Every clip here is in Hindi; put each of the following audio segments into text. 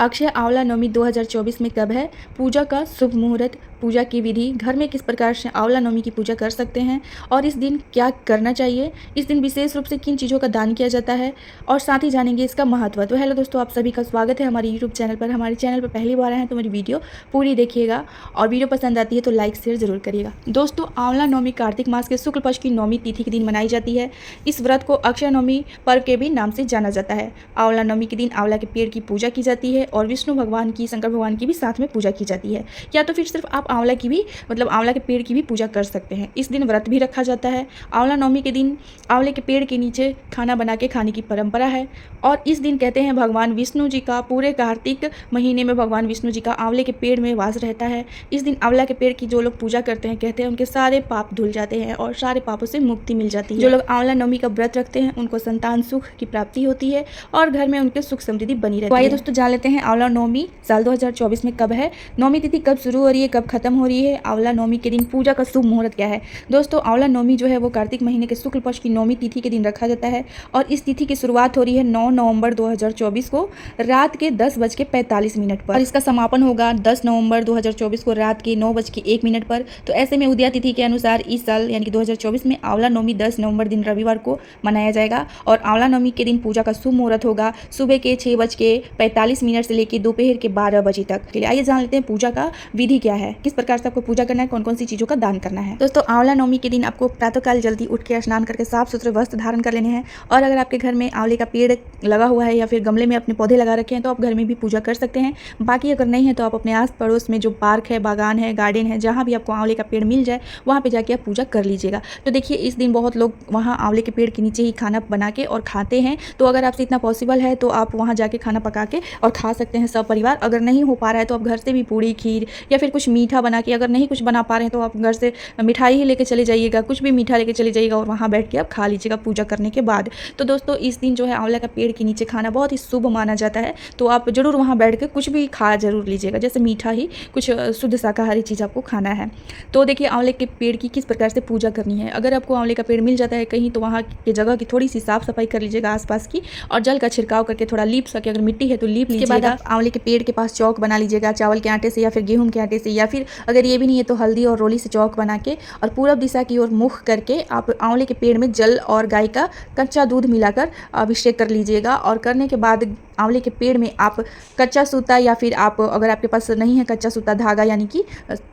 अक्षय आंवला नवमी 2024 में कब है? पूजा का शुभ मुहूर्त, पूजा की विधि, घर में किस प्रकार से आंवला नवमी की पूजा कर सकते हैं और इस दिन क्या करना चाहिए, इस दिन विशेष रूप से किन चीज़ों का दान किया जाता है और साथ ही जानेंगे इसका महत्व। तो हेलो दोस्तों, आप सभी का स्वागत है हमारे यूट्यूब चैनल पर। हमारे चैनल पर पहली बार आए हैं तो मेरी वीडियो पूरी देखिएगा और वीडियो पसंद आती है तो लाइक शेयर जरूर करिएगा। दोस्तों, आंवला नवमी कार्तिक मास के शुक्ल पक्ष की नवमी तिथि के दिन मनाई जाती है। इस व्रत को अक्षय नवमी पर्व के भी नाम से जाना जाता है। आंवला नवमी के दिन आंवला के पेड़ की पूजा की जाती है और विष्णु भगवान की, शंकर भगवान की भी साथ में पूजा की जाती है। या तो फिर सिर्फ आप आंवला की भी आंवला के पेड़ की भी पूजा कर सकते हैं। इस दिन व्रत भी रखा जाता है। आंवला नवमी के दिन आंवले के पेड़ के नीचे खाना बना के खाने की परंपरा है और इस दिन कहते हैं भगवान विष्णु जी का, पूरे कार्तिक महीने में भगवान विष्णु जी का आंवले के पेड़ में वास रहता है। इस दिन आंवला के पेड़ की जो लोग पूजा करते हैं, कहते हैं उनके सारे पाप धुल जाते हैं और सारे पापों से मुक्ति मिल जाती है। जो लोग आंवला नवमी का व्रत रखते हैं उनको संतान सुख की प्राप्ति होती है और घर में उनके सुख समृद्धि बनी रहती है। आइए दोस्तों, जान लेते हैं आंवला नवमी साल 2024 में कब है, नवमी तिथि कब शुरू हो रही है, कब खत्म हो रही है, आंवला नवमी के दिन पूजा का शुभ मुहूर्त क्या है। दोस्तों, आंवला नवमी जो है वो कार्तिक महीने के शुक्ल पक्ष की नवमी तिथि के दिन रखा जाता है और इस तिथि की शुरुआत हो रही है 9 नवंबर 2024 को रात के 10:45 पर और इसका समापन होगा 10 नवंबर 2024 को रात के 9:01 पर। तो ऐसे में उदया तिथि के अनुसार इस साल यानी कि 2024 में आंवला नवमी 10 नवंबर दिन रविवार को मनाया जाएगा और आंवला नवमी के दिन पूजा का शुभ मुहूर्त होगा सुबह के 6:45 से लेकर दोपहर के 12 बजे तक। चलिए आइए जान लेते हैं पूजा का विधि क्या है, किस प्रकार से आपको पूजा करना है, कौन कौन सी चीज़ों का दान करना है। दोस्तों, आंवला नवमी के दिन आपको प्रातःकाल जल्दी उठ के स्नान करके साफ सुथरे वस्त्र धारण कर लेने हैं और अगर आपके घर में आंवले का पेड़ लगा हुआ है या फिर गमले में अपने पौधे लगा रखे हैं तो आप घर में भी पूजा कर सकते हैं। बाकी अगर नहीं है तो आप अपने आस पड़ोस में जो पार्क है, बागान है, गार्डन है, जहाँ भी आपको आंवले का पेड़ मिल जाए वहाँ पे जाके आप पूजा कर लीजिएगा। तो देखिए, इस दिन बहुत लोग वहाँ आंवले के पेड़ के नीचे ही खाना बना के और खाते हैं। तो अगर आपसे इतना पॉसिबल है तो आप वहाँ जाके खाना पका के और खा सकते हैं सब परिवार। अगर नहीं हो पा रहा है तो आप घर से भी पूड़ी, खीर या फिर कुछ मीठा बना के, अगर नहीं कुछ बना पा रहे हैं तो आप घर से मिठाई ही लेके चले जाइएगा, कुछ भी मीठा लेके चले जाइएगा और वहाँ बैठ के आप खा लीजिएगा पूजा करने के बाद। तो दोस्तों, इस दिन जो है आंवला का पेड़ के नीचे खाना बहुत ही शुभ माना जाता है। तो आप जरूर वहाँ बैठ के कुछ भी खा जरूर लीजिएगा, जैसे मीठा ही कुछ शुद्ध शाकाहारी चीज़ आपको खाना है। तो देखिए, आंवले के पेड़ की किस प्रकार से पूजा करनी है। अगर आपको आंवले का पेड़ मिल जाता है कहीं तो वहाँ की जगह की थोड़ी सी साफ सफाई कर लीजिएगा आसपास की और जल का छिड़काव करके थोड़ा लीप सके, अगर मिट्टी है तो लीप लीजिएगा। बाद आप आंवले के पेड़ के पास चौक बना लीजिएगा चावल के आटे से या फिर गेहूं के आटे से, या फिर अगर ये भी नहीं है तो हल्दी और रोली से चौक बना के और पूरब दिशा की ओर मुख करके आप आंवले के पेड़ में जल और गाय का कच्चा दूध मिलाकर अभिषेक कर लीजिएगा। और करने के बाद आंवले के पेड़ में आप कच्चा सूता या फिर आप, अगर आपके पास नहीं है कच्चा सूता धागा यानी कि,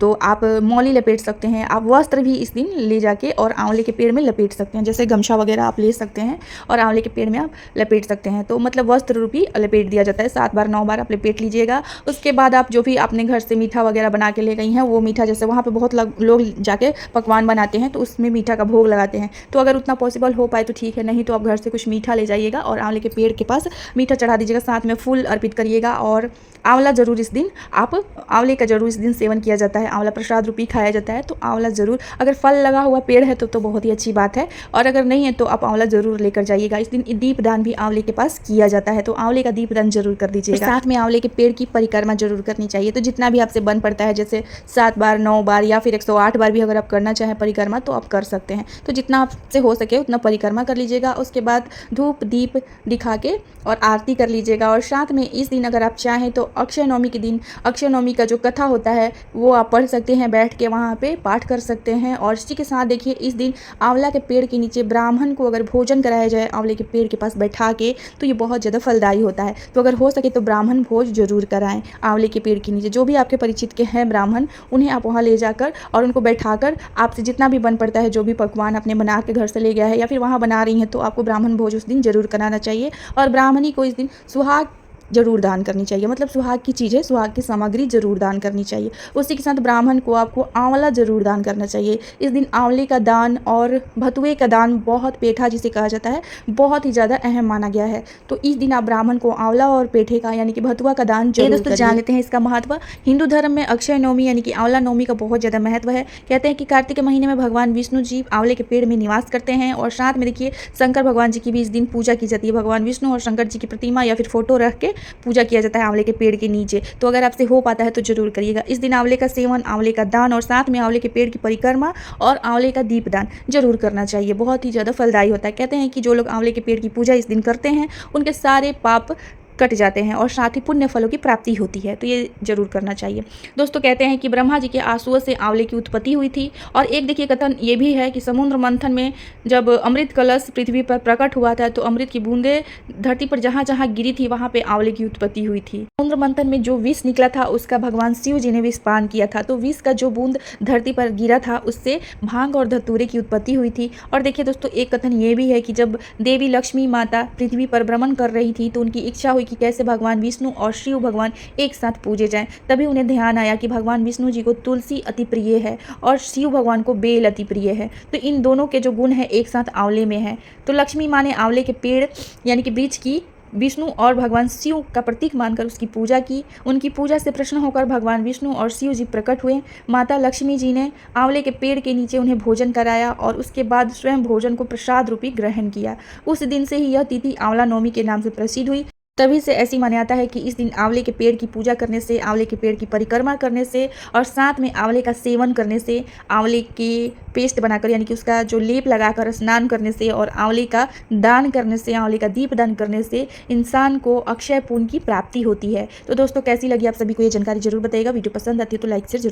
तो आप मौली लपेट सकते हैं। आप वस्त्र भी इस दिन ले जाके और आंवले के पेड़ में लपेट सकते हैं, जैसे गमछा वगैरह आप ले सकते हैं और आंवले के पेड़ में आप लपेट सकते हैं। तो मतलब वस्त्र रूपी लपेट दिया जाता है, 7 बार 9 बार आप लपेट लीजिएगा। उसके बाद आप जो भी अपने घर से मीठा वगैरह बना के ले गई हैं वो मीठा, जैसे वहाँ पे बहुत लोग जाके पकवान बनाते हैं तो उसमें मीठा का भोग लगाते हैं। तो अगर उतना पॉसिबल हो पाए तो ठीक है, नहीं तो आप घर से कुछ मीठा ले जाइएगा और आंवले के पेड़ के पास मीठा चढ़ा दीजिएगा, साथ में फूल अर्पित करिएगा। और आंवला जरूर इस दिन आंवले का जरूर इस दिन सेवन किया जाता है, आंवला प्रसाद रूपी खाया जाता है। तो आंवला जरूर, अगर फल लगा हुआ पेड़ है तो बहुत ही अच्छी बात है और अगर नहीं है तो आप आंवला जरूर लेकर जाइएगा। इस दिन दीप दान भी आंवले के पास किया जाता है, तो आंवले का दीप दान जरूर कर दीजिएगा। साथ में आंवले के पेड़ की परिक्रमा जरूर करनी चाहिए। तो जितना भी आपसे बन पड़ता है, जैसे 7 बार 9 बार या फिर 108 बार भी अगर आप करना चाहें परिक्रमा तो आप कर सकते हैं। तो जितना आपसे हो सके उतना परिक्रमा कर लीजिएगा। उसके बाद धूप दीप दिखा के और आरती कर लीजिएगा। और साथ में इस दिन अगर आप चाहें तो अक्षय नवमी के दिन अक्षय नवमी का जो कथा होता है वो आप पढ़ सकते हैं, बैठ के वहाँ पे पाठ कर सकते हैं। और इसी के साथ देखिए, इस दिन आंवला के पेड़ के नीचे ब्राह्मण को अगर भोजन कराया जाए आंवले के पेड़ के पास बैठा के तो ये बहुत ज़्यादा फलदायी होता है। तो अगर हो सके तो ब्राह्मण भोज जरूर कराएं आंवले के पेड़ के नीचे। जो भी आपके परिचित के हैं ब्राह्मण, उन्हें आप वहाँ ले जाकर और उनको बैठाकर आपसे जितना भी बन पड़ता है, जो भी पकवान आपने बना के घर से ले गया है या फिर वहाँ बना रही हैं, तो आपको ब्राह्मण भोज उस दिन जरूर कराना चाहिए। और ब्राह्मणी को इस दिन सुहाग जरूर दान करनी चाहिए, मतलब सुहाग की चीज़ें, सुहाग की सामग्री जरूर दान करनी चाहिए। उसी के साथ ब्राह्मण को आपको आंवला जरूर दान करना चाहिए। इस दिन आंवले का दान और भतुए का दान, बहुत पेठा जिसे कहा जाता है, बहुत ही ज़्यादा अहम माना गया है। तो इस दिन आप ब्राह्मण को आंवला और पेठे का यानी कि भतुआ का दान जरूर दोस्तों जान लेते हैं इसका महत्व। हिंदू धर्म में अक्षय नवमी यानी कि आंवला नवमी का बहुत ज़्यादा महत्व है। कहते हैं कि कार्तिक के महीने में भगवान विष्णु जी आंवले के पेड़ में निवास करते हैं और साथ में देखिए शंकर भगवान जी की भी इस दिन पूजा की जाती है। भगवान विष्णु और शंकर जी की प्रतिमा या फिर फोटो रख के पूजा किया जाता है आंवले के पेड़ के नीचे। तो अगर आपसे हो पाता है तो जरूर करिएगा। इस दिन आंवले का सेवन, आंवले का दान और साथ में आंवले के पेड़ की परिक्रमा और आंवले का दीपदान जरूर करना चाहिए, बहुत ही ज़्यादा फलदायी होता है। कहते हैं कि जो लोग आंवले के पेड़ की पूजा इस दिन करते हैं उनके सारे पाप कट जाते हैं और साथ ही पुण्य फलों की प्राप्ति होती है। तो ये जरूर करना चाहिए। दोस्तों कहते हैं कि ब्रह्मा जी के आंसुओं से आंवले की उत्पत्ति हुई थी। और एक देखिए कथन ये भी है कि समुद्र मंथन में जब अमृत कलश पृथ्वी पर प्रकट हुआ था तो अमृत की बूंदें धरती पर जहाँ जहाँ गिरी थी वहाँ पे आंवले की उत्पत्ति हुई थी। समुद्र मंथन में जो विष निकला था उसका भगवान शिव जी ने विष पान किया था, तो विष का जो बूंद धरती पर गिरा था उससे भांग और धतूरे की उत्पत्ति हुई थी। और देखिए दोस्तों एक कथन ये भी है कि जब देवी लक्ष्मी माता पृथ्वी पर भ्रमण कर रही थी तो उनकी इच्छा हुई कि कैसे भगवान विष्णु और शिव भगवान एक साथ पूजे जाएं। तभी उन्हें ध्यान आया कि भगवान विष्णु जी को तुलसी अति प्रिय है और शिव भगवान को बेल अति प्रिय है, तो इन दोनों के जो गुण है एक साथ आंवले में है। तो लक्ष्मी माँ ने आंवले के पेड़ यानी कि वृक्ष की विष्णु और भगवान शिव का प्रतीक मानकर उसकी पूजा की। उनकी पूजा से प्रसन्न होकर भगवान विष्णु और शिव जी प्रकट हुए। माता लक्ष्मी जी ने आंवले के पेड़ के नीचे उन्हें भोजन कराया और उसके बाद स्वयं भोजन को प्रसाद रूपी ग्रहण किया। उस दिन से ही यह तिथि आंवला नवमी के नाम से प्रसिद्ध हुई। तभी से ऐसी मान्यता है कि इस दिन आंवले के पेड़ की पूजा करने से, आंवले के पेड़ की परिक्रमा करने से और साथ में आंवले का सेवन करने से, आंवले के पेस्ट बनाकर यानी कि उसका जो लेप लगाकर स्नान करने से और आंवले का दान करने से, आंवले का दीप दान करने से इंसान को अक्षय पुण्य की प्राप्ति होती है। तो दोस्तों कैसी लगी आप सभी को ये जानकारी जरूर बताइएगा। वीडियो पसंद आती है तो लाइक शेयर जरूर